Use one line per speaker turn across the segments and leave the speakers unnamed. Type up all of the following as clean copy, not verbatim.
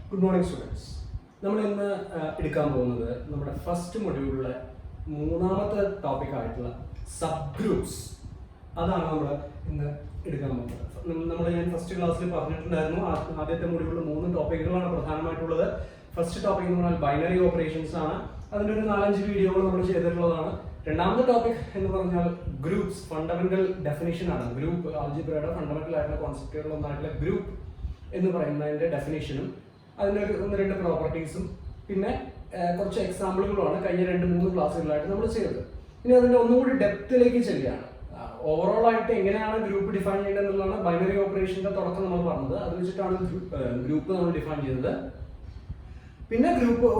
Good morning students. നമ്മൾ ഇന്ന് എടുക്കാൻ പോകുന്നത് നമ്മുടെ ഫസ്റ്റ് മൊഡ്യൂളിലെ മൂന്നാമത്തെ ടോപ്പിക് ആയിട്ടുള്ള സബ് ഗ്രൂപ്പ്സ്. അതാണ് നമ്മൾ ഇന്ന് എടുക്കാൻ പോകുന്നത്. ഞാൻ ഫസ്റ്റ് ക്ലാസ്സിൽ പറഞ്ഞിട്ടുണ്ടായിരുന്നു, ആദ്യത്തെ മൊഡ്യൂളിൽ 3 ടോപ്പിക്കുകളാണ് പ്രധാനമായിട്ടുള്ളത്. ഫസ്റ്റ് ടോപ്പിക് എന്ന് പറഞ്ഞാൽ ബൈനറി ഓപ്പറേഷൻസ് ആണ്. അതിൻ്റെ ഒരു 4-5 വീഡിയോകൾ നമ്മൾ ചെയ്തിട്ടുള്ളതാണ്. രണ്ടാമത്തെ ടോപ്പിക് എന്ന് പറഞ്ഞാൽ ഗ്രൂപ്പ്സ്, ഫണ്ടമെന്റൽ ഡെഫിനിഷൻ ആണ്. ഗ്രൂപ്പ് ആൾജിബ്രയുടെ ഫണ്ടമെന്റൽ ആയിട്ടുള്ള കോൺസെപ്റ്റുകളിലൊന്നായിട്ടുള്ള ഗ്രൂപ്പ് എന്ന് പറയുന്നതിന്റെ ഡെഫിനേഷനും അതിൻ്റെ ഒരു 1-2 പ്രോപ്പർട്ടീസും പിന്നെ കുറച്ച് എക്സാമ്പിളുകളുമാണ് കഴിഞ്ഞ 2-3 ക്ലാസ്സുകളിലായിട്ട് നമ്മൾ ചെയ്തത്. ഇനി അതിൻ്റെ ഒന്നുകൂടി ഡെപ്തിലേക്ക് ചെല്ലുകയാണ്. ഓവറോൾ ആയിട്ട് എങ്ങനെയാണ് ഗ്രൂപ്പ് ഡിഫൈൻ ചെയ്യേണ്ടത് എന്നുള്ളതാണ് ബൈനറി ഓപ്പറേഷന്റെ തുടക്കം നമ്മൾ പറഞ്ഞത്. അത് വെച്ചിട്ടാണ് ഗ്രൂപ്പ് നമ്മൾ ഡിഫൈൻ ചെയ്തത്. പിന്നെ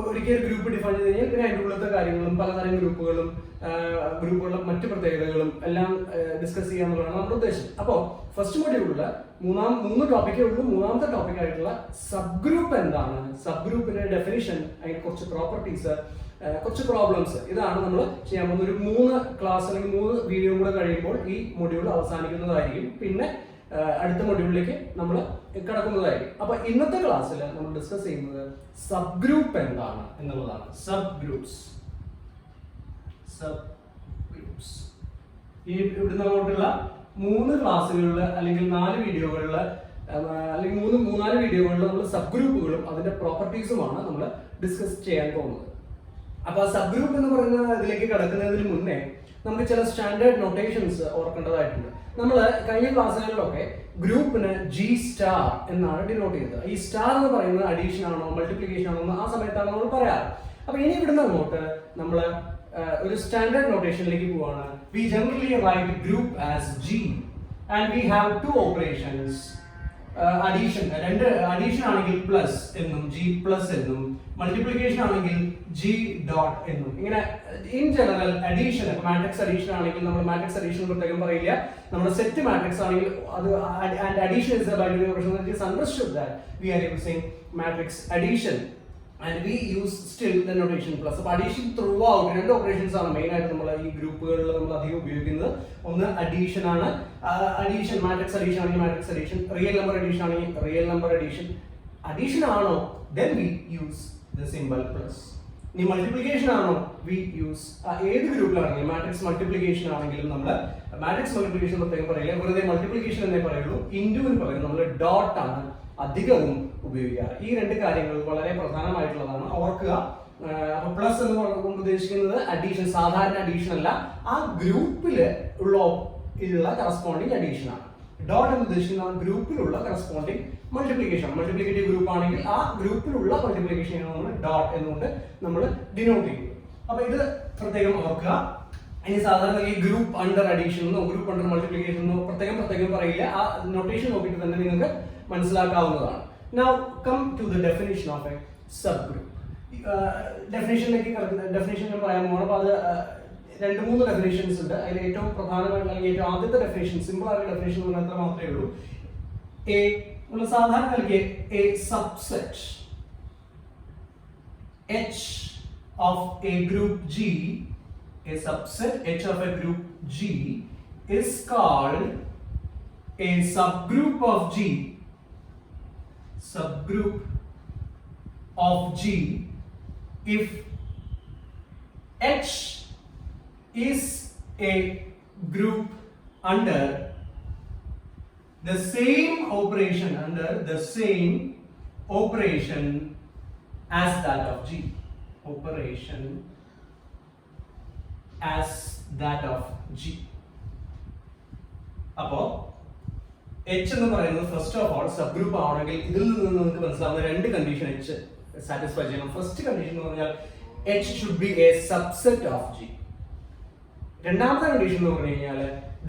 ഒരിക്കൽ ഗ്രൂപ്പ് ഡിഫൈൻ ചെയ്ത് കഴിഞ്ഞാൽ പിന്നെ അതിൻ്റെ ഉള്ളത്തെ കാര്യങ്ങളും പലതരം ഗ്രൂപ്പുകളുടെ മറ്റു പ്രത്യേകതകളും എല്ലാം ഡിസ്കസ് ചെയ്യുക എന്നുള്ളതാണ് നമ്മുടെ ഉദ്ദേശം. അപ്പോൾ ഫസ്റ്റ് മൊഡ്യൂളില് 3 ടോപ്പിക്കേ ഉള്ളൂ. മൂന്നാമത്തെ ടോപ്പിക് ആയിട്ടുള്ള സബ് ഗ്രൂപ്പ് എന്താണ്, സബ് ഗ്രൂപ്പിന്റെ ഡെഫിനിഷൻ, അതിന് കുറച്ച് പ്രോപ്പർട്ടീസ്, കുറച്ച് പ്രോബ്ലംസ്, ഇതാണ് നമ്മൾ ചെയ്യാൻ പോകുന്നത്. ഒരു 3 ക്ലാസ് അല്ലെങ്കിൽ 3 വീഡിയോ കൂടെ കഴിയുമ്പോൾ ഈ മൊഡ്യൂൾ അവസാനിക്കുന്നതായിരിക്കും. പിന്നെ അടുത്ത മൊഡ്യൂളിലേക്ക് നമ്മൾ കടക്കുന്നതായിരിക്കും. അപ്പൊ ഇന്നത്തെ ക്ലാസ്സിൽ നമ്മൾ ഡിസ്കസ് ചെയ്യുന്നത് സബ് ഗ്രൂപ്പ് എന്താണ് എന്നുള്ളതാണ്. സബ് ഗ്രൂപ്പ്സ് ഈ ഇവിടുന്ന് അങ്ങോട്ടുള്ള 3 ക്ലാസ്സുകളിൽ അല്ലെങ്കിൽ 4 വീഡിയോകളിൽ അല്ലെങ്കിൽ 3-4 വീഡിയോകളിൽ നമ്മൾ സബ് ഗ്രൂപ്പുകളും അതിന്റെ പ്രോപ്പർട്ടീസുമാണ് നമ്മൾ ഡിസ്കസ് ചെയ്യാൻ പോകുന്നത്. അപ്പൊ സബ് ഗ്രൂപ്പ് എന്ന് പറയുന്ന ഇതിലേക്ക് കടക്കുന്നതിന് മുന്നേ നമുക്ക് ചില സ്റ്റാൻഡേർഡ് നൊട്ടേഷൻസ് ഓർക്കേണ്ടതായിട്ടുണ്ട്. നമ്മൾ കഴിഞ്ഞ ക്ലാസ്സുകളിലൊക്കെ ഗ്രൂപ്പിന് G സ്റ്റാർ എന്നാണ് ഡിനോട്ട് ചെയ്തത്. ഈ സ്റ്റാർ എന്ന് പറയുന്നത് അഡീഷൻ ആണോ മൾട്ടിപ്ലിക്കേഷൻ ആണോ എന്ന് ആ സമയത്താണ് നമ്മൾ പറയാറ്. അപ്പൊ ഇനി ഇവിടുന്ന് അങ്ങോട്ട് നമ്മൾ ഒരു സ്റ്റാൻഡേർഡ് നൊട്ടേഷനിലേക്ക് പോവാണ്. We generally write group as G and we have 2 operations. Addition ആണെങ്കിൽ പ്ലസ് എന്നും G പ്ലസ് എന്നും, മൾട്ടിപ്ലിക്കേഷൻ ആണെങ്കിൽ G ഡോട്ട് എന്നും. ഇങ്ങനെ in general addition, matrix addition ആണെങ്കിൽ നമ്മൾ മാട്രിക്സ് അഡീഷൻ പ്രത്യേകം പറയില്ല. നമ്മുടെ സെറ്റ് മാട്രിക്സ് ആണെങ്കിൽ അത് and addition is a binary operation. It is understood that we are using matrix addition and we use still the notation plus. അപ്പോൾ addition through out 2 operations ആണ് main ആയിട്ട് നമ്മൾ ഈ ഗ്രൂപ്പുകളിൽ നമ്മൾ അധികം ഉപയോഗിക്കുന്നത്. ഒന്ന് അഡീഷൻ ആണ്. അഡീഷൻ മാട്രിക്സ് അഡീഷൻ ആണെങ്കിൽ matrix addition, real number addition ആണെങ്കിൽ റിയൽ നമ്പർ അഡീഷൻ. അഡീഷൻ ആണോ then we use the symbol plus. ഇനി മൾട്ടിപ്ലിക്കേഷൻ ആണോ we use ഏത് ഗ്രൂപ്പിലാണെങ്കിലും മാട്രിക്സ് മൾട്ടിപ്ലിക്കേഷൻ ആണെങ്കിലും നമ്മൾ മാട്രിക്സ് മൾട്ടിപ്ലിക്കേഷൻ പ്രത്യേകം പറയില്ല, വെറുതെ മൾട്ടിപ്ലിക്കേഷൻ എന്നേ പറയുള്ളൂ. ഇൻറ്റുവിന് പകരം നമ്മൾ ഡോട്ട് ആണ് അധികവും ഉപയോഗിക്കാറ്. ഈ 2 കാര്യങ്ങൾ വളരെ പ്രധാനമായിട്ടുള്ളതാണ്, ഓർക്കുക. അപ്പൊ പ്ലസ് എന്ന് പറയുമ്പോൾ ഉദ്ദേശിക്കുന്നത് അഡീഷൻ, സാധാരണ അഡീഷൻ അല്ല, ആ ഗ്രൂപ്പിൽ ഉള്ള കറസ്പോണ്ടിങ് അഡീഷൻ ആണ്. ഡോട്ട് എന്ന് ഉദ്ദേശിക്കുന്ന ആ ഗ്രൂപ്പിലുള്ള കറസ്പോണ്ടിങ് മൾട്ടിപ്ലിക്കേഷൻ. മൾട്ടിപ്ലിക്കേറ്റീവ് ഗ്രൂപ്പ് ആണെങ്കിൽ ആ ഗ്രൂപ്പിലുള്ള മൾട്ടിപ്ലിക്കേഷൻ നമ്മൾ ഡോട്ട് എന്നുകൊണ്ട് നമ്മൾ ഡിനോട്ട് ചെയ്യും. അപ്പൊ ഇത് പ്രത്യേകം ഓർക്കുക. ഇനി സാധാരണ ഈ ഗ്രൂപ്പ് അണ്ടർ അഡീഷൻ എന്നോ ഗ്രൂപ്പ് അണ്ടർ മൾട്ടിപ്ലിക്കേഷൻ എന്നോ പ്രത്യേകം പറയില്ല. ആ നൊട്ടേഷൻ നോക്കിയിട്ട് തന്നെ നിങ്ങൾക്ക് മനസ്സിലാക്കാവുന്നതാണ്. Now come to the definition of a subgroup. ഡെഫിനേഷനിലേക്ക് ഡെഫിനേഷൻ ഞാൻ പറയാൻ പോകണം. അപ്പോൾ അത് 2-3 ഡെഫിനേഷൻസ് ഉണ്ട്. അതിൽ ഏറ്റവും പ്രധാനമായിട്ടുള്ള ഏറ്റവും ആദ്യത്തെ ഡെഫിനേഷൻ, സിമ്പിൾ ആയ ഡെഫിനേഷൻ എന്ന് പറഞ്ഞാൽ മാത്രമേ ഉള്ളൂ. നമ്മൾ സാധാരണ നൽകിയ A subset H of a group G, a subset H of a group G is called a subgroup of G. Subgroup of G if H is a group under the same operation as that of G. Operation as that of G. അപ്പോ H എന്ന് പറയുന്നത് first of all sub group ആണെങ്കിൽ ഇതിൽ നിന്ന് നിങ്ങൾക്ക് മനസ്സിലാവുന്ന 2 condition H satisfy ചെയ്യണം. First condition എന്ന് പറഞ്ഞാൽ H should be A subset of G. രണ്ടാമത്തെ കണ്ടീഷൻ എന്ന് പറഞ്ഞു കഴിഞ്ഞാൽ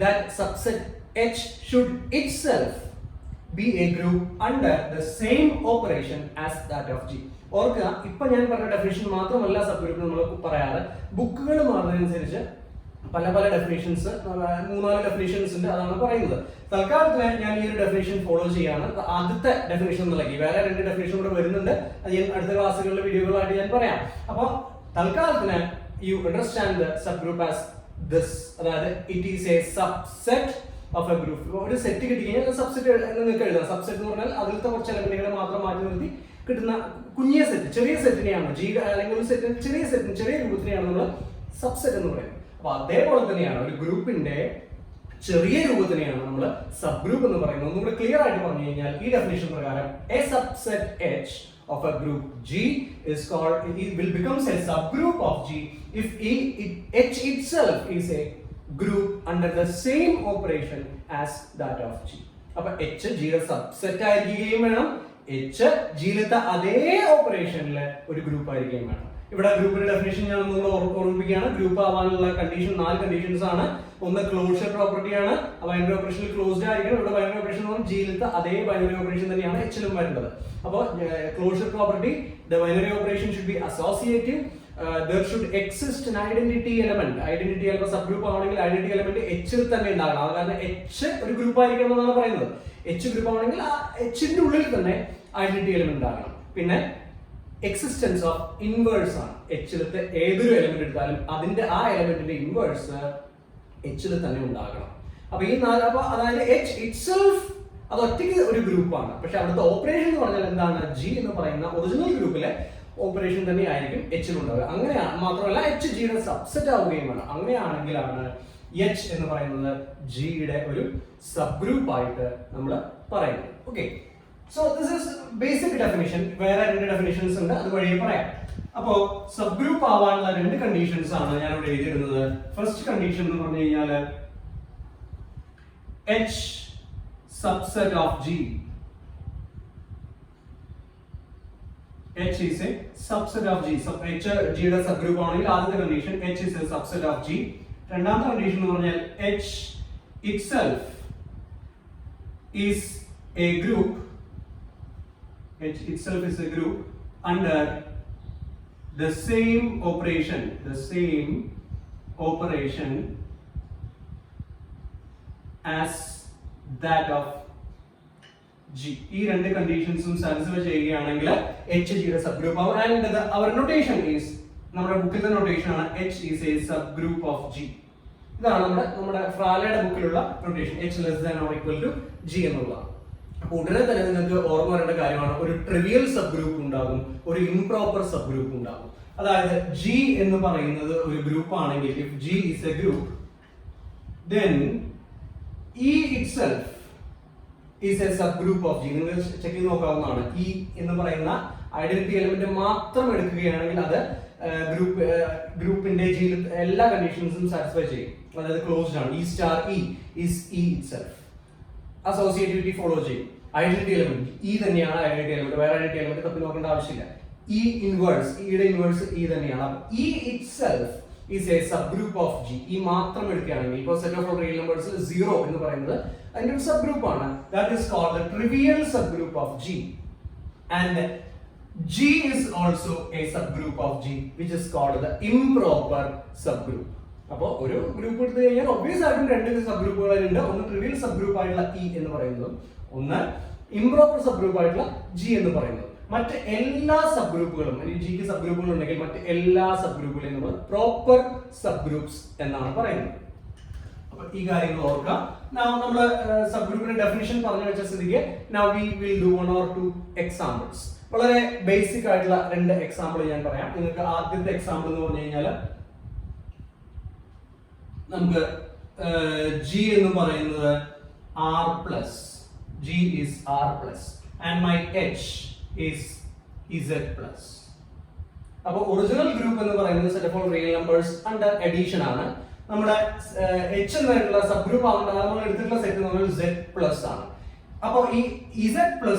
that subset H should itself B A group under the same operation as that of G. ഓർക്കുക, ഇപ്പൊ ഞാൻ പറഞ്ഞ ഡെഫിനേഷൻ മാത്രമല്ല സബ് ഗ്രൂപ്പ് നമ്മൾ പറയാറ്. ബുക്കുകൾ മാറുന്നതിനനുസരിച്ച് പല ഡെഫിനേഷൻസ്, 3-4 ഡെഫിനേഷൻസ് ഉണ്ട്, അതാണ് പറയുന്നത്. തൽക്കാലത്തിന് ഞാൻ ഈ ഒരു ഡെഫിനേഷൻ ഫോളോ ചെയ്യാണ്. ആദ്യത്തെ ഡെഫിനേഷൻ നൽകി, വേറെ 2 ഡെഫിനേഷൻ കൂടെ വരുന്നുണ്ട്, അത് ഞാൻ അടുത്ത ക്ലാസ്സുകളിലെ വീഡിയോകളായിട്ട് ഞാൻ പറയാം. അപ്പൊ തൽക്കാലത്തിന് you understand the subgroup as this, അതായത് it is a subset of a group. ഒരു സെറ്റ് കിട്ടി കഴിഞ്ഞാൽ സബ്സെറ്റ് നിങ്ങൾക്ക് എഴുതാം. സബ്സെറ്റ് എന്ന് പറഞ്ഞാൽ അതിലത്തെ കുറച്ച് എലമെന്റുകളെ മാത്രം മാറ്റി നിർത്തി കിട്ടുന്ന കുഞ്ഞിയ സെറ്റ്, ചെറിയ സെറ്റിനെയാണ് ജി അല്ലെങ്കിൽ ഒരു സെറ്റ് ചെറിയ സെറ്റിന് ചെറിയ രൂപത്തിനെയാണ് നമ്മൾ സബ്സെറ്റ് എന്ന് പറയുന്നത്. അപ്പൊ അതേപോലെ തന്നെയാണ് ഒരു ഗ്രൂപ്പിന്റെ ചെറിയ രൂപത്തിനെയാണ് നമ്മൾ സബ് ഗ്രൂപ്പ് എന്ന് പറയുന്നത്. ഒന്നുകൂടെ ക്ലിയർ ആയിട്ട് പറഞ്ഞു കഴിഞ്ഞാൽ ഈ ഡെഫിനിഷൻ പ്രകാരം A subset H of a group G is called, it will becomes a subgroup of G if H itself is a group under the same operation as that of G. അപ്പൊ H G യുടെ subset ആയിരിക്കുകയും വേണം, H G യിലത്തെ അതേ ഓപ്പറേഷനിലെ ഒരു group ആയിരിക്കുകയും വേണം. ഇവിടെ ഗ്രൂപ്പിന്റെ ഡെഫിനിഷൻ ഞാൻ നിങ്ങൾ ഓർമ്മിപ്പിക്കുകയാണ്. ഗ്രൂപ്പ് ആവാനുള്ള കണ്ടീഷൻ 4 കണ്ടീഷൻസ് ആണ്. ഒന്ന് ക്ലോഷർ പ്രോപ്പർട്ടി ആണ്, ബൈനറി ഓപ്പറേഷൻ ക്ലോസ്ഡ് ആയിരിക്കണം. ഇവിടെ ബൈനറി ഓപ്പറേഷൻ എന്ന് പറഞ്ഞാൽ ജിയിലത്തെ അതേ ബൈനറി ഓപ്പറേഷൻ തന്നെയാണ് എച്ചിലും വരുന്നത്. അപ്പോൾ closure property, the binary operation should be associative, there should exist an identity element. Identity element sub group ആണെങ്കിൽ ഐഡന്റിറ്റി എലമെന്റ് എച്ചിൽ തന്നെ ഉണ്ടാകണം. അത് കാരണം എച്ച് ഒരു ഗ്രൂപ്പ് ആയിരിക്കണം എന്നാണ് പറയുന്നത്. എച്ച് ഗ്രൂപ്പ് ആണെങ്കിൽ ആ എച്ചിന്റെ ഉള്ളിൽ തന്നെ ഐഡന്റിറ്റി എലമെന്റ് ഉണ്ടാകണം. പിന്നെ എക്സിസ്റ്റൻസ് ഓഫ് ഇൻവേഴ്സ് ആണ്. എച്ചിലത്തെ ഏതൊരു എലമെന്റ് എടുത്താലും അതിന്റെ ആ എലമെന്റിന്റെ ഇൻവേഴ്സ് എച്ചിൽ തന്നെ ഉണ്ടാകണം. അപ്പൊ ഈ അപ്പൊ അതായത് എച്ച് ഇറ്റ്സെൽഫ് അത് ഒറ്റയ്ക്ക് ഒരു ഗ്രൂപ്പാണ്. പക്ഷെ അവിടുത്തെ ഓപ്പറേഷൻ എന്ന് പറഞ്ഞാൽ എന്താണ്, ജി എന്ന് പറയുന്ന ഒറിജിനൽ ഗ്രൂപ്പിലെ ഓപ്പറേഷൻ തന്നെ ആയിരിക്കും എച്ചിൽ ഉണ്ടാവുക. അങ്ങനെയാണ് മാത്രമല്ല എച്ച് ജിയുടെ സബ്സെറ്റ് ആവുകയും വേണം. അങ്ങനെയാണെങ്കിലാണ് എച്ച് എന്ന് പറയുന്നത് ജിയുടെ ഒരു സബ് ഗ്രൂപ്പ് ആയിട്ട് നമ്മൾ പറയുന്നത്. Okay, so this is basic definition. വേറെ 2 ഡെഫിനിഷൻസ് ഉണ്ട്, അത് വഴിയെ പറയാം. അപ്പോ സബ് ഗ്രൂപ്പ് ആവാനുള്ള 2 കണ്ടീഷൻസ് ആണ് ഞാൻ ഇവിടെ എഴുതിയിരുന്നത്. ഫസ്റ്റ് കണ്ടീഷൻ എന്ന് പറഞ്ഞു കഴിഞ്ഞാൽ H subset of G, H is a subset of G. So H G യുടെ സബ് ഗ്രൂപ്പ് ആണെങ്കിൽ ആദ്യത്തെ condition H is a subset of G. രണ്ടാമത്തെ കണ്ടീഷൻ എന്ന് പറഞ്ഞാൽ H itself is a group. H itself is a group under the same operation as that of G. ഈ 2 കണ്ടീഷൻസും satisfy ചെയ്യുകയാണെങ്കിൽ H ജിയുടെ sub group ആവും. And our notation is, നമ്മുടെ ബുക്കിലെ notation ആണ് H is a sub group of G. ഇതാണ് നമ്മുടെ ഫ്രാലയുടെ ബുക്കിലുള്ള notation, H less than or equal to G എന്നുള്ളതാണ്. അപ്പോൾ ഉടനെ തന്നെ നിങ്ങൾക്ക് ഓർമ്മ വരേണ്ട കാര്യമാണ്, ഒരു ട്രിവിയൽ സബ് ഗ്രൂപ്പ് ഉണ്ടാകും, ഒരു ഇംപ്രോപ്പർ സബ് ഗ്രൂപ്പ് ഉണ്ടാകും. അതായത് G എന്ന് പറയുന്നത് ഒരു ഗ്രൂപ്പ് ആണെങ്കിൽ, if G is a group, then E itself is a subgroup of G. നിങ്ങൾ ചെക്ക് ചെയ്ത് നോക്കാവുന്നതാണ്. E എന്ന് പറയുന്ന ഐഡന്റിറ്റി എലമെന്റ് മാത്രം എടുക്കുകയാണെങ്കിൽ അത് ഗ്രൂപ്പിന്റെ ജിയിൽ എല്ലാ കണ്ടീഷൻസും സാറ്റിസ്ഫൈ ചെയ്യും. അതായത് ക്ലോസ്ഡ് ആണ്. E star E is E itself. Associativity follow ചെയ്യും. ഐഡന്റിറ്റി എലമെന്റ് E തന്നെയാണ് ഐഡന്റിറ്റി എലമെന്റ്, വേറെ ഐഡന്റിറ്റി എലമെന്റ് തപ്പി നോക്കേണ്ട ആവശ്യമില്ല. E ഇൻവേഴ്സ്, ഇയുടെ ഇൻവേഴ്സ് E തന്നെയാണ്. അപ്പോൾ E itself is a subgroup of G. E മാത്രം എടുക്കുകയാണെങ്കിൽ, ഇപ്പോൾ സെറ്റ് ഓഫ് റിയൽ നമ്പേഴ്സിൽ 0 എന്ന് പറയുന്നത് അതിന്റെ ഒരു സബ് ഗ്രൂപ്പ് ആണ്. That is called the trivial subgroup of G. And G is also a subgroup of G, which is called the improper subgroup. അപ്പോൾ ഒരു ഗ്രൂപ്പ് എടുത്തു കഴിഞ്ഞാൽ ഒബ്വിയസ് ആയിട്ടും 2 സബ് ഗ്രൂപ്പുകളുണ്ട്. ഒന്ന് ട്രിവിയൽ സബ് ഗ്രൂപ്പ് ആയിട്ടുള്ള E എന്ന് പറയുന്നതും ഒന്ന് ഇംപ്രോപ്പർ സബ് ഗ്രൂപ്പ് ആയിട്ടുള്ള G എന്ന് പറയുന്നതും. മറ്റ് എല്ലാ സബ് ഗ്രൂപ്പുകളും, ജിക്ക് സബ് ഗ്രൂപ്പുകൾ ഉണ്ടെങ്കിൽ മറ്റ് എല്ലാ സബ് ഗ്രൂപ്പുകളെയും നമ്മൾ പ്രോപ്പർ സബ് ഗ്രൂപ്പ്സ് എന്നാണ് പറയുന്നത്. അപ്പൊ ഈ കാര്യങ്ങൾ ഓർക്കാം. നമ്മൾ സബ് ഗ്രൂപ്പിന്റെ ഡെഫിനിഷൻ പറഞ്ഞു വെച്ച സ്ഥിതിക്ക് now we will do 1 or 2 examples. വളരെ ബേസിക് ആയിട്ടുള്ള 2 എക്സാമ്പിൾ ഞാൻ പറയാം. നിങ്ങൾക്ക് ആദ്യത്തെ എക്സാമ്പിൾ എന്ന് പറഞ്ഞു കഴിഞ്ഞാൽ നമുക്ക് G എന്ന് പറയുന്നത് R+, G is R+, and my H is Z+. അപ്പോൾ ഒറിജിനൽ ഗ്രൂപ്പ് എന്ന് പറയുന്നത് set of real numbers under edition ആണ്. നമ്മുടെ H എന്നായിട്ടുള്ള സബ് ഗ്രൂപ്പ് ആവുന്ന നമ്മൾ എടുത്തിട്ടുള്ള സെറ്റ് എന്ന് പറഞ്ഞാൽ Z+ ആണ്. അപ്പോൾ ഈ Z+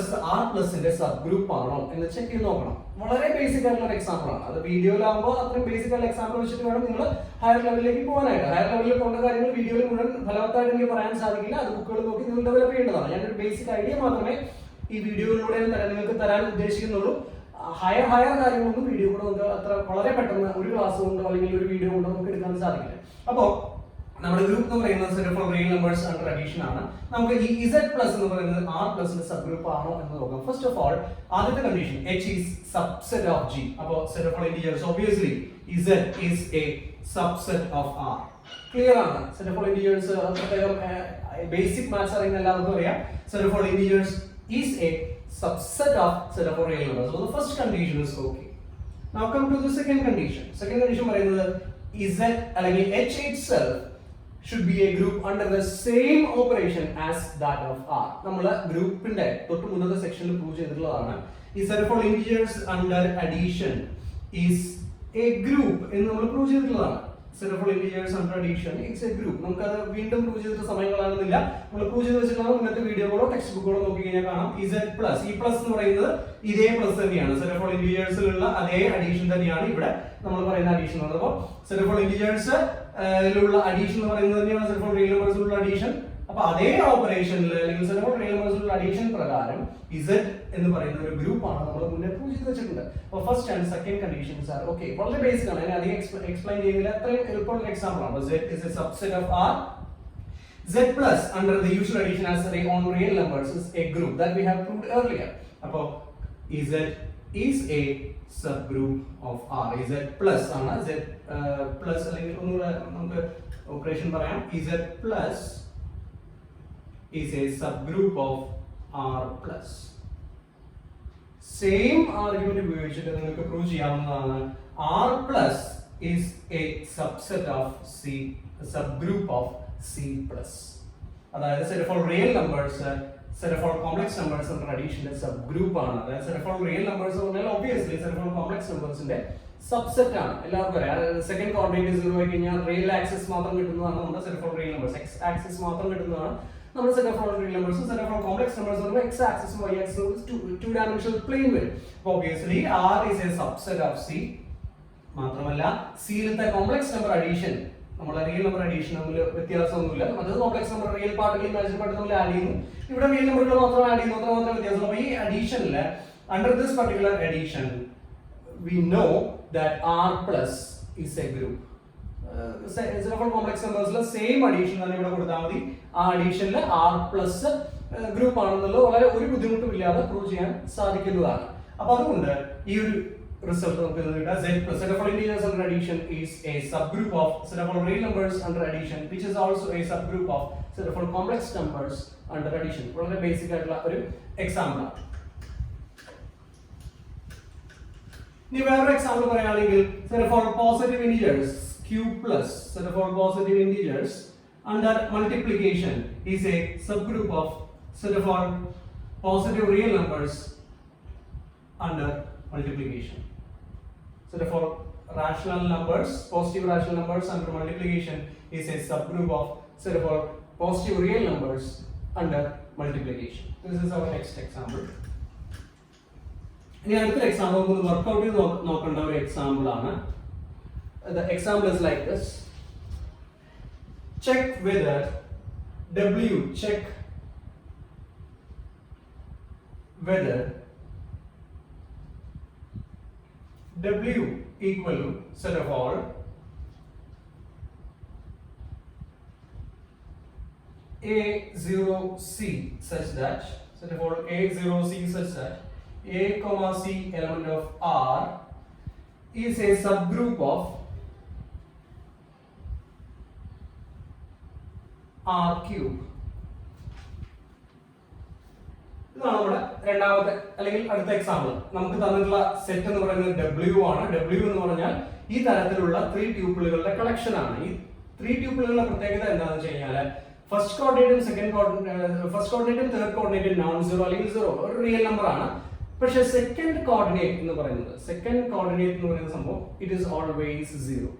R+ന്റെ സബ് ഗ്രൂപ്പ് ആണോ എന്ന് ചെക്ക് ചെയ്ത് നോക്കണം. വളരെ ബേസിക് ആയിട്ടുള്ള എക്സാമ്പിൾ ആണ്. അത് വീഡിയോയിലാകുമ്പോൾ അത്രയും ബേസിക് ആയിട്ടുള്ള എക്സാമ്പിൾ വെച്ചിട്ട് വേണം നിങ്ങൾ ഹയർ ലെവലിലേക്ക് പോകാനായിട്ട്. ഹയർ ലെവലിൽ പോകേണ്ട കാര്യങ്ങൾ വീഡിയോയിൽ മുഴുവൻ ഫലവത്തായിട്ട് എനിക്ക് പറയാൻ സാധിക്കില്ല. അത് ബുക്കുകൾ നോക്കി നിങ്ങൾ ഡെവലപ്പ് ചെയ്യേണ്ടതാണ്. ഞാനൊരു ബേസിക് ഐഡിയ മാത്രമേ ഈ വീഡിയോയിലൂടെ നിങ്ങൾക്ക് തരാൻ ഉദ്ദേശിക്കുന്നുള്ളൂ. ഹയർ കാര്യങ്ങളൊന്നും വീഡിയോ കൂടെ നമുക്ക് അത്ര വളരെ പെട്ടെന്ന് ഒരു ക്ലാസ് കൊണ്ടോ അല്ലെങ്കിൽ ഒരു വീഡിയോ കൊണ്ടോ നമുക്ക് എടുക്കാൻ സാധിക്കില്ല. അപ്പോൾ നമ്മുടെ ഗ്രൂപ്പ് എന്ന് പറയുന്നത് set of real numbers under addition ആണ്. നമുക്ക് ഈ Z+ എന്ന് പറയുന്നത് R+ന്റെ സബ് ഗ്രൂപ്പ് ആണോ എന്ന് നോക്കാം. ഫസ്റ്റ് ഓഫ് ഓൾ ആദ്യത്തെ condition H is subset of G. അപ്പോൾ set of integers obviously Z is a subset of R. Clear ആണ്. സെറ്റ് ഓഫ് ഇന്റിജേഴ്സ് പ്രത്യേകം ബേസിക് മാത്സ് അറിയുന്ന എല്ലാവർക്കും അറിയാം. Set of integers is A subset of set of real numbers. So the first condition is okay. Now come to the second condition. Second condition പറയുന്നത് Z അല്ലെങ്കിൽ H itself should be a group under the same operation as that of R. നമ്മൾ ഗ്രൂപ്പിന്റെ തൊട്ട് മുന്നത്തെ സെക്ഷനിൽ prove ചെയ്തിട്ടുള്ളതാണ് ഈ set of all integers under addition is a group എന്ന് നമ്മൾ പ്രൂവ് ചെയ്തിട്ടുള്ളതാണ്. Set of all integers under addition is a group. നമുക്ക് അത് വീണ്ടും പ്രൂവ് ചെയ്തിട്ട് സമയം കളയാനൊന്നുമില്ല. നമ്മൾ പ്രൂവ് ചെയ്ത് വെച്ചിട്ടുള്ള മുന്നത്തെ വീഡിയോകളോ ടെക്സ്റ്റ് ബുക്കുകളോ നോക്കി കഴിഞ്ഞാൽ കാണാം Z പ്ലസ് ഈ പ്ലസ് എന്ന് പറയുന്നത് ഇതേ പ്ലസ് തന്നെയാണ്. Set of all integers-ലുള്ള അതേ അഡീഷൻ തന്നെയാണ് ഇവിടെ നമ്മൾ പറയുന്ന അഡീഷൻ എന്ന് പറയുന്നത്. അപ്പോൾ set of all integers ലുള്ള അഡീഷൻ എന്ന് പറയുന്നത് തന്നെയാണ് set of all real numbers-ലുള്ള അഡീഷൻ. അപ്പോൾ അതേ ഓപ്പറേഷനിൽ അല്ലെങ്കിൽ set of all real numbers-ലുള്ള അഡീഷൻ പ്രകാരം Z എന്ന് പറയുന്ന ഒരു ഗ്രൂപ്പ് ആണ് നമ്മൾ മുന്നേ പ്രൂവ് ചെയ്ത് വെച്ചിട്ടുണ്ട്. അപ്പോൾ first and second conditions R okay. വളരെ ബേസിക് ആണ്. ഞാൻ അധികം എക്സ്പ്ലെയിൻ ചെയ്യുന്നില്ല. അത്രയും എളുപ്പമുള്ള എക്സാമ്പിൾ ആണ്. Z is a subset of R. Z plus under the usual addition as on real numbers is a group that we have proved earlier. അപ്പോൾ Z is a subgroup of R. Z plus ആണ്. Z plus അല്ലെങ്കിൽ ഒന്നുകൂടെ നമുക്ക് operation പറയാം. Z plus is a subgroup of R plus. Same argument ഉപയോഗിച്ചിട്ട് നിങ്ങൾക്ക് prove ചെയ്യാവുന്നതാണ്. R plus is a subset of C, a subgroup of C plus. അതായത് set of all real numbers, set of all complex numbers under addition ന്റെ subgroup ആണ്. അതായത് set of all real numbers എന്ന് പറഞ്ഞാൽ obviously set of all complex numbers ന്റെ subset ആണ്. എല്ലാവർക്കും അറിയാം. സെക്കൻഡ് കോർഡിനേറ്റ് 0 ആയി കഴിഞ്ഞാൽ റിയൽ ആക്സിസ് മാത്രം കിട്ടുന്നതാണ് നമ്മുടെ set of all real numbers. X axis മാത്രം കിട്ടുന്നതാണ് നമ്മുടെ set of all real numbers. Set of all complex numbers എന്ന് x axis y axis two dimensional plane വരും. അപ്പോൾ obviously R is a subset of C. മാത്രമല്ല C യിലത്തെ complex number addition നമ്മളെ real number addition തമ്മിൽ വ്യത്യാസമൊന്നുമില്ല. മറ്റേത് complex number real പാർട്ടുകൾ ഇമാജിനറി പാർട്ട് തമ്മിൽ ആഡ് ചെയ്യുന്നു. ഇവിടെ റിയൽ നമ്പറുകൾ മാത്രം ആഡ് ചെയ്യുന്നു. അത്ര മാത്രമേ വ്യത്യാസമുള്ളൂ. അപ്പോൾ ഈ അഡീഷനിൽ under this particular addition we know that R plus is a group. set of all complex numbers ലെ സെയിം അഡീഷൻ തന്നെ ഇവിടെ കൊടുത്താൽ മതി. ആ അഡീഷനിൽ R പ്ലസ് ഗ്രൂപ്പ് ആണെന്നുള്ളത് വളരെ ഒരു ബുദ്ധിമുട്ടും ഇല്ലാതെ പ്രൂവ് ചെയ്യാൻ സാധിക്കുന്നതാണ്. അപ്പോൾ അതുകൊണ്ട് ഈ ഒരു റിസൾട്ട് നമുക്ക് കിട്ടാം. Z plus set of all integers under addition is a subgroup of set of all real numbers under addition which is also a subgroup of set of all complex numbers under addition. വളരെ basic ആയിട്ടുള്ള ഒരു example ആണ്. ഇനി വേറൊരു example പറയുകയാണെങ്കിൽ set of all positive integers Q plus set of all positive integers under multiplication is a subgroup of set of all positive real numbers under multiplication. Set of all rational numbers, positive rational numbers under multiplication is a subgroup of set of all positive real numbers under multiplication. This is our next example. ഇനി അടുത്ത example നമുക്ക് workout ചെയ്ത് നോക്കേണ്ട ഒരു example ആണ്. The example is like this. Check whether check whether W equal to set of all A0C such that set of all A0C such that A comma C element of R is a subgroup of R cube. ഇതാണ് നമ്മുടെ രണ്ടാമത്തെ അല്ലെങ്കിൽ അടുത്ത example. നമുക്ക് തന്നിട്ടുള്ള set എന്ന് പറയുന്നത് W ആണ്. W എന്ന് പറഞ്ഞാൽ ഈ തരത്തിലുള്ള 3 ട്യൂപ്പിളുകളുടെ കളക്ഷൻ ആണ്. ഈ 3 ട്യൂപ്പിളുകളുടെ പ്രത്യേകത എന്താണെന്ന് വെച്ച് കഴിഞ്ഞാൽ ഫസ്റ്റ് കോർഡിനേറ്റും തേർഡ് കോർഡിനേറ്റും നോൺ സീറോ അല്ലെങ്കിൽ സീറോ ഒരു റിയൽ നമ്പർ ആണ്. പക്ഷേ സെക്കൻഡ് കോർഡിനേറ്റ് എന്ന് പറയുന്ന സംഭവം ഇറ്റ് ഈസ് ഓൾവേസ് സീറോ.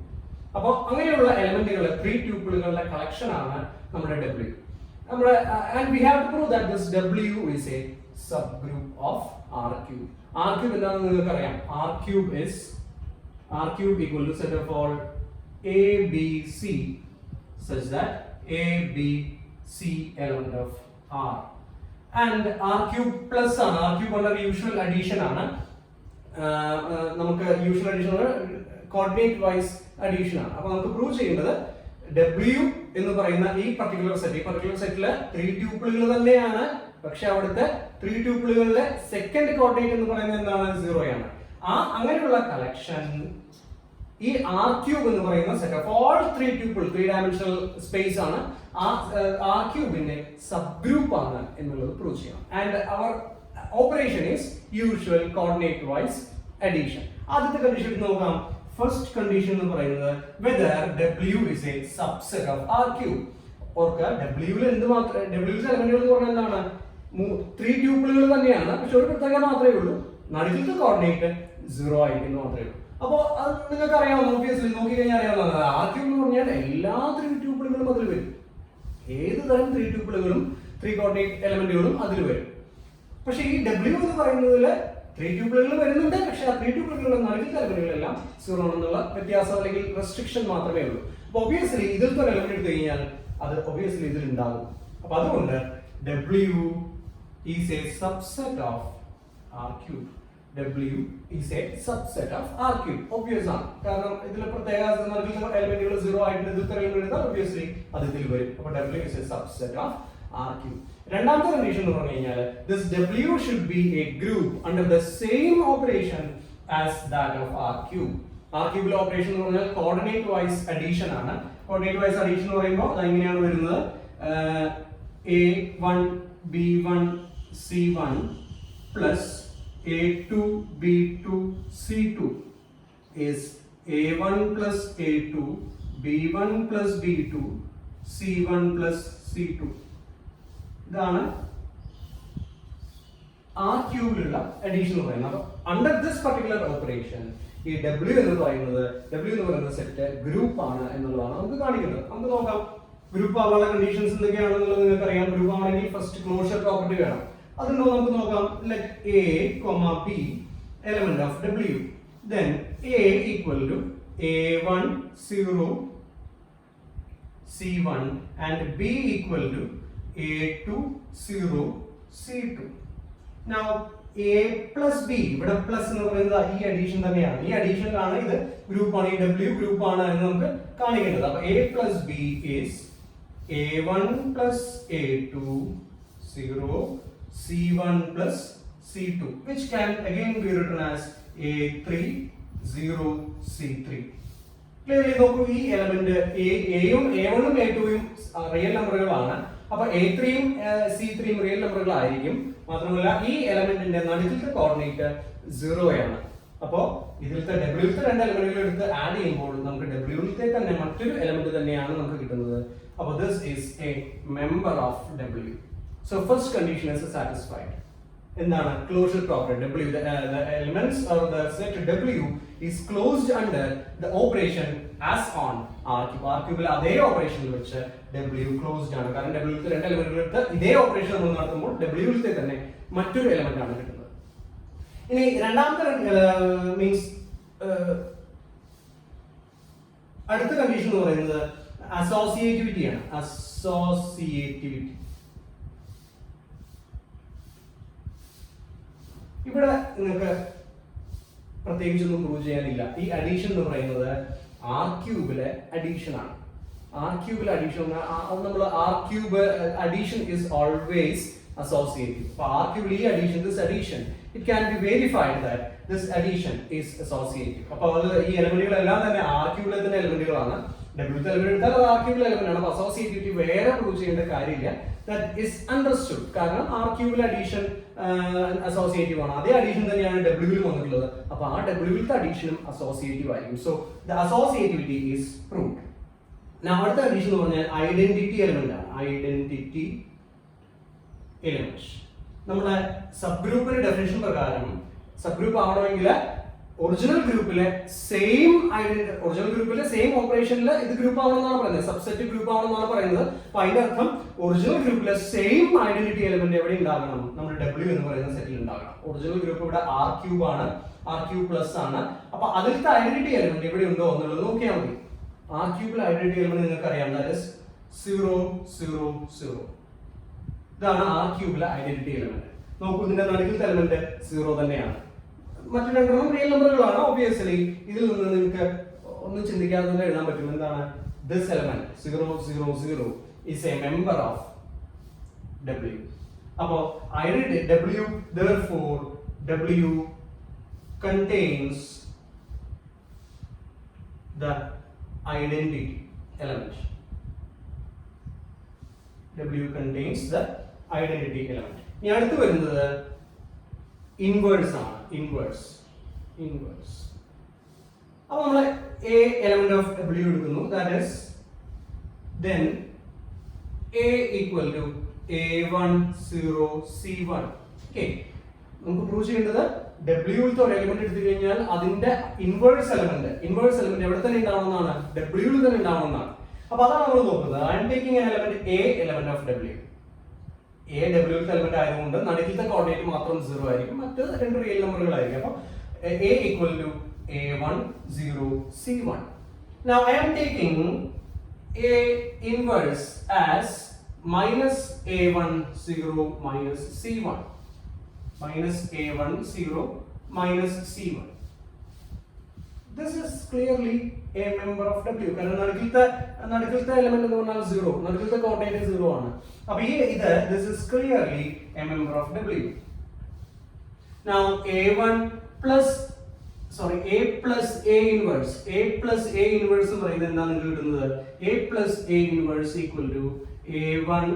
അപ്പോൾ അങ്ങനെയുള്ള എലമെന്റുകൾ 3 ട്യൂപ്പിളുകളുടെ കളക്ഷൻ ആണ് നമ്മുടെ W. And we have to prove that this W is a subgroup of R cube. R cube എന്താണെന്ന് നിങ്ങൾക്ക് അറിയാം. R cube equal to set of all A, B, C such that A, B, C element of R. And R cube plus ആണ്. R cube under usual addition ആണ്. നമുക്ക് usual addition coordinate wise addition ആണ്. അപ്പോൾ നമുക്ക് prove ചെയ്യേണ്ടത് W എന്ന് പറയുന്ന ഈ പർട്ടിക്കുലർ സെറ്റിലെ 3 ട്യൂപ്പിളുകൾ തന്നെയാണ്. പക്ഷെ അവിടുത്തെ 3 ട്യൂപ്പിളുകളുടെ സെക്കൻഡ് കോർഡിനേറ്റ് എന്ന് പറയുന്നത് എന്താണ്? 0 ആണ്. അങ്ങനെയുള്ള കളക്ഷൻ ഈ R ക്യൂബ് എന്ന് പറയുന്ന set of all 3 tuple 3 dimensional space ആണ്. R ക്യൂബിന്റെ സബ് ഗ്രൂപ്പ് ആണ് എന്നുള്ളത് പ്രൂവ് ചെയ്യണം. And our operation is usual coordinate wise addition. ആദ്യത്തെ കണ്ടീഷൻ നോക്കാം. ഫസ്റ്റ് കണ്ടീഷൻ എന്ന് പറയുന്നത് whether W is a subset of R cube. ഓർക്കുക W എന്ത് മാത്രം W എലമെന്റുകൾ എന്ന് പറഞ്ഞാൽ എന്താണ്? 3 ട്യൂപ്പിളുകൾ തന്നെയാണ്, പക്ഷെ ഒരു പ്രത്യേകത മാത്രമേ ഉള്ളൂ, നടുക്കിലത്തെ കോർഡിനേറ്റ് 0 ആയിരിക്കും മാത്രമേ ഉള്ളൂ. അപ്പോൾ അത് നിങ്ങൾക്ക് അറിയാവുന്ന ഓബിയസ്ലി നോക്കി കഴിഞ്ഞാൽ അറിയാവുന്നതാണ്. R cube എന്ന് പറഞ്ഞാൽ എല്ലാ 3 ട്യൂപ്പിളുകളും അതിൽ വരും. ഏത് തരം 3 ട്യൂപ്പിളുകളും 3 കോർഡിനേറ്റ് എലമെന്റുകളും അതിൽ വരും. പക്ഷെ ഈ W എന്ന് പറയുന്നതിൽ 3 ട്യൂപ്പിളുകൾ വരുന്നുണ്ട്, പക്ഷെ ആ 3 ട്യൂപ്പിളുകളുടെ നടുക്കിലത്തെ എലമെന്റുകളെല്ലാം 0 ആണെന്നുള്ള വ്യത്യാസം അല്ലെങ്കിൽ റെസ്ട്രിക്ഷൻ മാത്രമേ ഉള്ളൂ. അപ്പോൾ ഒബിയസ്ലി ഇതിലത്തെ ഒരു എലമെന്റ് എടുത്തു കഴിഞ്ഞാൽ അത് ഒബിയസ്ലി ഇതിൽ ഉണ്ടാകും. അപ്പൊ അതുകൊണ്ട് W is a subset of R cube. W is a subset of R cube. Obvious ആണ്, കാരണം ഇതിലെ പ്രത്യേക എലമെന്റുകൾ 0 ആയിട്ട് ഇതിലത്തെ എലമെന്റ് എടുത്താൽ ഒബിയസ്ലി അത് ഇതിൽ വരും. അപ്പോൾ W is a subset of R cube. രണ്ടാമത്തെ കണ്ടീഷൻ എന്ന് പറഞ്ഞു കഴിഞ്ഞാൽ this W should be a group under the same operation as that of R cube. R cube operation എന്ന് പറഞ്ഞാൽ കോർഡിനേറ്റ് വൈസ് അഡീഷൻ ആണ്. കോർഡിനേറ്റ് വൈസ് അഡീഷൻ എന്ന് പറയുമ്പോൾ അത് എങ്ങനെയാണ് വരുന്നത്? A1 B1 C1 plus A2 B2 C2 is A1 plus A2 B1 plus B2 C1 plus C2. ഇതാണ് R ക്യൂബിലുള്ള addition എന്ന് പറയുന്നത്. അപ്പോൾ അണ്ടർ ദിസ് പർട്ടിക്കുലർ ഓപ്പറേഷൻ ഈ W എന്ന് പറയുന്ന സെറ്റ് ഗ്രൂപ്പ് ആണ് എന്നുള്ളതാണ് നമുക്ക് കാണിക്കുന്നത്. നമുക്ക് നോക്കാം ഗ്രൂപ്പ് ആവാനുള്ള കണ്ടീഷൻസ് എന്തൊക്കെയാണെന്നുള്ളത് നിങ്ങൾക്ക് അറിയാം. ഗ്രൂപ്പ് ആണെങ്കിൽ ഫസ്റ്റ് ക്ലോഷർ പ്രോപ്പർട്ടി വേണം. അതുണ്ടോ നമുക്ക് നോക്കാം. Let A, B element of W, then A equal to A1 0 C1 and B equal to A2 0 C2. Now A plus B, ഇവിടെ പ്ലസ് എന്ന് പറയുന്നത് ഈ അഡീഷൻ തന്നെയാണ്. ഈ അഡീഷനിലാണ് ഇത് ഗ്രൂപ്പാണ്, ഈ W ഗ്രൂപ്പാണ് എന്ന് നമുക്ക് കാണിക്കേണ്ടത്. അപ്പൊ A plus B is A1 plus A2 0 C1 plus C2, which can again be written as A3 0 C3. Clearly നോക്കൂ, ഈ എലമെന്റ് എയും A1ഉം A2ഉം റിയൽ നമ്പറുകളാണ്. അപ്പൊ A3യും C3യും റിയൽ നമ്പറുകളായിരിക്കും. മാത്രമല്ല ഈ എലമെന്റിന്റെ നടുക്കിലത്തെ കോർഡിനേറ്റ് 0 ആണ്. അപ്പോ ഇതിലത്തെ W രണ്ട് എലമെന്റുകൾ എടുത്ത് ആഡ് ചെയ്യുമ്പോൾ നമുക്ക് W തന്നെ മറ്റൊരു എലമെന്റ് തന്നെയാണ് നമുക്ക് കിട്ടുന്നത്. അപ്പോൾ this is a member of W. So first condition is satisfied. എന്താണ് closure property? W, the elements or the set W is closed under the operation as on R cube. R cube അതേ ഓപ്പറേഷനിൽ വെച്ച് W closed ആണ്. കാരണം W രണ്ട് എലമെന്റുകൾ എടുത്ത് ഇതേ operation നമ്മൾ നടത്തുമ്പോൾ W തന്നെ മറ്റൊരു എലമെന്റ് ആണ് കിട്ടുന്നത്. ഇനി രണ്ടാമത്തെ മീൻസ് അടുത്ത കണ്ടീഷൻ എന്ന് പറയുന്നത് അസോസിയേറ്റിവിറ്റി ആണ്. അസോസിയേറ്റിവിറ്റി ഇവിടെ നിങ്ങൾക്ക് പ്രത്യേകിച്ചൊന്നും പ്രൂവ് ചെയ്യാനില്ല. ഈ അഡീഷൻ എന്ന് പറയുന്നത് R ക്യൂബിലെ അഡീഷൻ ആണ്. R ക്യൂബിലെ അഡീഷൻ നമ്മൾ R cube addition is always associative. For R cube ഈ addition, this addition, it can be verified that this addition is associative. അപ്പോൾ ഈ എലമെന്റുകളെല്ലാം തന്നെ R ക്യൂബിലെ തന്നെ എലമെന്റുകളാണ്. W എലമെന്റ് എടുത്താൽ അത് R ക്യൂബിലെ എലമെന്റ് ആണ്. അപ്പോൾ അസോസിയേറ്റിവിറ്റി വേറെ പ്രൂവ് ചെയ്യേണ്ട കാര്യമില്ല. That is understood. കാരണം R ക്യൂബിലെ അഡീഷൻ അസോസിയേറ്റീവ് ആണ്. അതേ അഡീഷൻ തന്നെയാണ് W ൽ വന്നിട്ടുള്ളത്. അപ്പോൾ ആ W ത്തെ അഡീഷനും അസോസിയേറ്റീവ് ആയിരിക്കും. So the associativity is proved. അടുത്ത അഡീഷൻ എന്ന് പറഞ്ഞാൽ ഐഡന്റിറ്റി എലമെന്റ് ആണ്. ഐഡന്റിറ്റി എലിമെന്റ് നമ്മുടെ സബ് ഗ്രൂപ്പിന്റെ ഡെഫിനിഷൻ പ്രകാരം സബ് ഗ്രൂപ്പ് ആവണമെങ്കിൽ ഒറിജിനൽ ഗ്രൂപ്പിലെ സെയിം ഓപ്പറേഷനിൽ ഇത് ഗ്രൂപ്പ് ആവണമെന്നാണ് പറയുന്നത്. സബ്സെറ്റ് ഗ്രൂപ്പ് ആവണമെന്നാണ് പറയുന്നത്. അപ്പൊ അതിന്റെ അർത്ഥം ഒറിജിനൽ ഗ്രൂപ്പിലെ സെയിം ഐഡന്റിറ്റി എലിമെന്റ് എവിടെ ഉണ്ടാകണം? നമ്മുടെ W എന്ന് പറയുന്ന സെറ്റിൽ ഉണ്ടാകണം. ഒറിജിനൽ ഗ്രൂപ്പ് ഇവിടെ R ക്യൂബ് ആണ്, R ക്യൂബ് പ്ലസ് ആണ്. അപ്പൊ അതിലത്തെ ഐഡന്റിറ്റി എലിമെന്റ് എവിടെ ഉണ്ടോ എന്നുള്ളത് നോക്കിയാൽ മതി. R ക്യൂബിലെ ഐഡന്റിറ്റി എലിമെന്റ് നിങ്ങൾക്ക് അറിയാം, ദാറ്റ് ഈസ് 0 0 0. ഇതാണ് R ക്യൂബിലെ ഐഡന്റിറ്റി എലിമെന്റ്. നോക്കൂ, ഇതിന്റെ നടുക്കിലത്തെ എലിമെന്റ് 0 തന്നെയാണ്. മറ്റു രണ്ടെണ്ണം റിയൽ നമ്പറുകളാണ്. ഒബിയസ്ലി ഇതിൽ നിന്ന് നിങ്ങൾക്ക് ഒന്നും ചിന്തിക്കാതെ തന്നെ എഴുതാൻ പറ്റും. എന്താണ്? this element 0 0 0 is a member of W. അപ്പോൾ identity W, therefore W contains the identity element. W contains the identity element. ഇനി അടുത്ത് വരുന്നത് ഇൻവേഴ്സ് ആണ്. ഇൻവേഴ്സ് അപ്പൊ നമ്മള് a element of w എടുക്കുന്നു. That is then a equal to a1 0 c1. Okay, നമുക്ക് prove ചെയ്യേണ്ടത് w ൽ ഒരു എലിമെന്റ് എടുത്തു കഴിഞ്ഞാൽ അതിന്റെ ഇൻവേഴ്സ് എലിമെന്റ് എവിടെ തന്നെ ഉണ്ടാവണമെന്നാണ്, w ൽ തന്നെ ഉണ്ടാവണമെന്നാണ്. അപ്പൊ അതാണ് നമ്മൾ നോക്കുന്നത്. I am taking an element a element of w. a w ൽ എലിമെന്റ് ആയതുകൊണ്ട് നടുക്കിലത്തെ കോർഡിനേറ്റ് മാത്രം 0 ആയിരിക്കും, മറ്റ് രണ്ട് റിയൽ നമ്പറുകളായിരിക്കും. അപ്പൊ a equal to a1 0 c1. Now I am taking a inverse as minus a1 0 minus c1. Minus a1 0 minus c1. This is clearly a member of w. കാരണം നടുക്കിലത്തെ element എന്ന് പറഞ്ഞാൽ 0, നടുക്കിലത്തെ coordinate 0 ആണ്. അപ്പോൾ this is clearly a member of w. Now a1 plus a plus a inverse എന്ന് പറയുന്നത് എന്താണ് നിങ്ങൾക്ക് കിട്ടുന്നത്? a plus a inverse equal to a1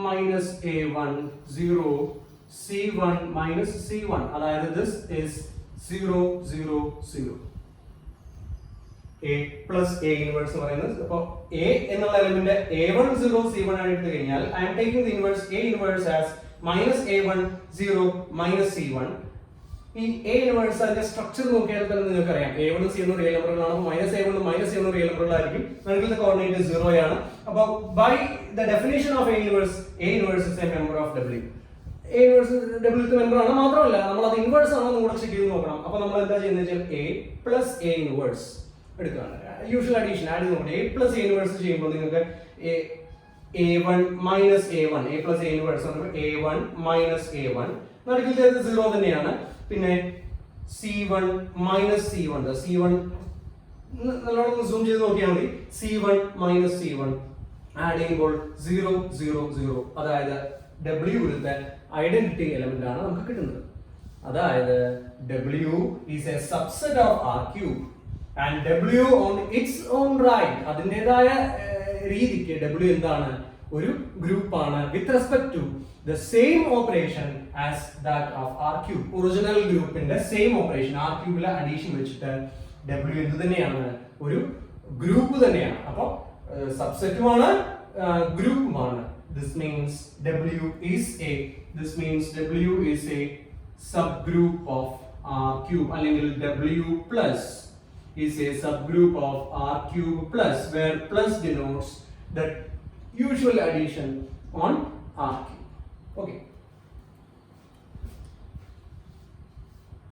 minus a1 0 c1 minus c1. അതായത് this is 0 0 0. a plus a inverse എന്ന് പറയുന്നത്, അപ്പോൾ a എന്നുള്ള എലിമെന്റ് a1 0 c1 ആയി എടുത്തു കഴിഞ്ഞാൽ I am taking the inverse a inverse as minus a1 0 minus c1. ഈ a inverse അതിന്റെ സ്ട്രക്ചർ നോക്കിയാൽ തന്നെ നിങ്ങൾക്ക് അറിയാം a1 c1 റിയൽ നമ്പറുകളാണ്. Minus a1 minus a1 real നമ്പറുകളായിരിക്കും. നടുക്കിലത്തെ കോർഡിനേറ്റ് 0 ആണ്. അപ്പോൾ by the definition of a inverse is a member of w. a inverse w ത്തെ മെമ്പർ ആണ്. മാത്രമല്ല നമ്മൾ അത് ഇൻവേഴ്സ് ആണോ എന്ന് കൂടെ ചെക്ക് ചെയ്ത് നോക്കണം. അപ്പോൾ നമ്മൾ എന്താ ചെയ്യുന്നത് വെച്ചാൽ a plus a inverse എടുക്കുകയാണ്. യൂഷ്വൽ അഡീഷൻ ആഡ് ചെയ്ത് നോക്കണം. a plus a inverse ചെയ്യുമ്പോൾ നിങ്ങൾക്ക് a1 minus a1 a plus a inverse a1 minus a1 നടുക്കിലത്തെ 0 തന്നെയാണ്. പിന്നെ c1 minus c1 നല്ലോണം സൂം ചെയ്ത് നോക്കിയാൽ മതി. c1 minus c1 ആഡ് ചെയ്യുമ്പോൾ 0 0 0. അതായത് w ത്തെ ഐഡന്റിറ്റി എലിമെന്റ് ആണ് നമുക്ക് കിട്ടുന്നത്. അതായത് w is a subset of r cube and w on its own right, അതിന്റേതായ രീതിക്ക് w എന്താണ്? ഒരു ഗ്രൂപ്പ് ആണ് with respect to the same operation as that of r cube. Original ഗ്രൂപ്പിന്റെ സെയിം ഓപ്പറേഷൻ r ക്യൂബിലെ അഡീഷൻ വെച്ചിട്ട് w എന്ത് തന്നെയാണ്? ഒരു ഗ്രൂപ്പ് തന്നെയാണ്. അപ്പോൾ സബ്സെറ്റുമാണ് ഗ്രൂപ്പുമാണ്. This means w is a subgroup of r cube, അല്ലെങ്കിൽ w plus is a subgroup of r cube plus, where plus denotes the usual addition on r cube. Okay.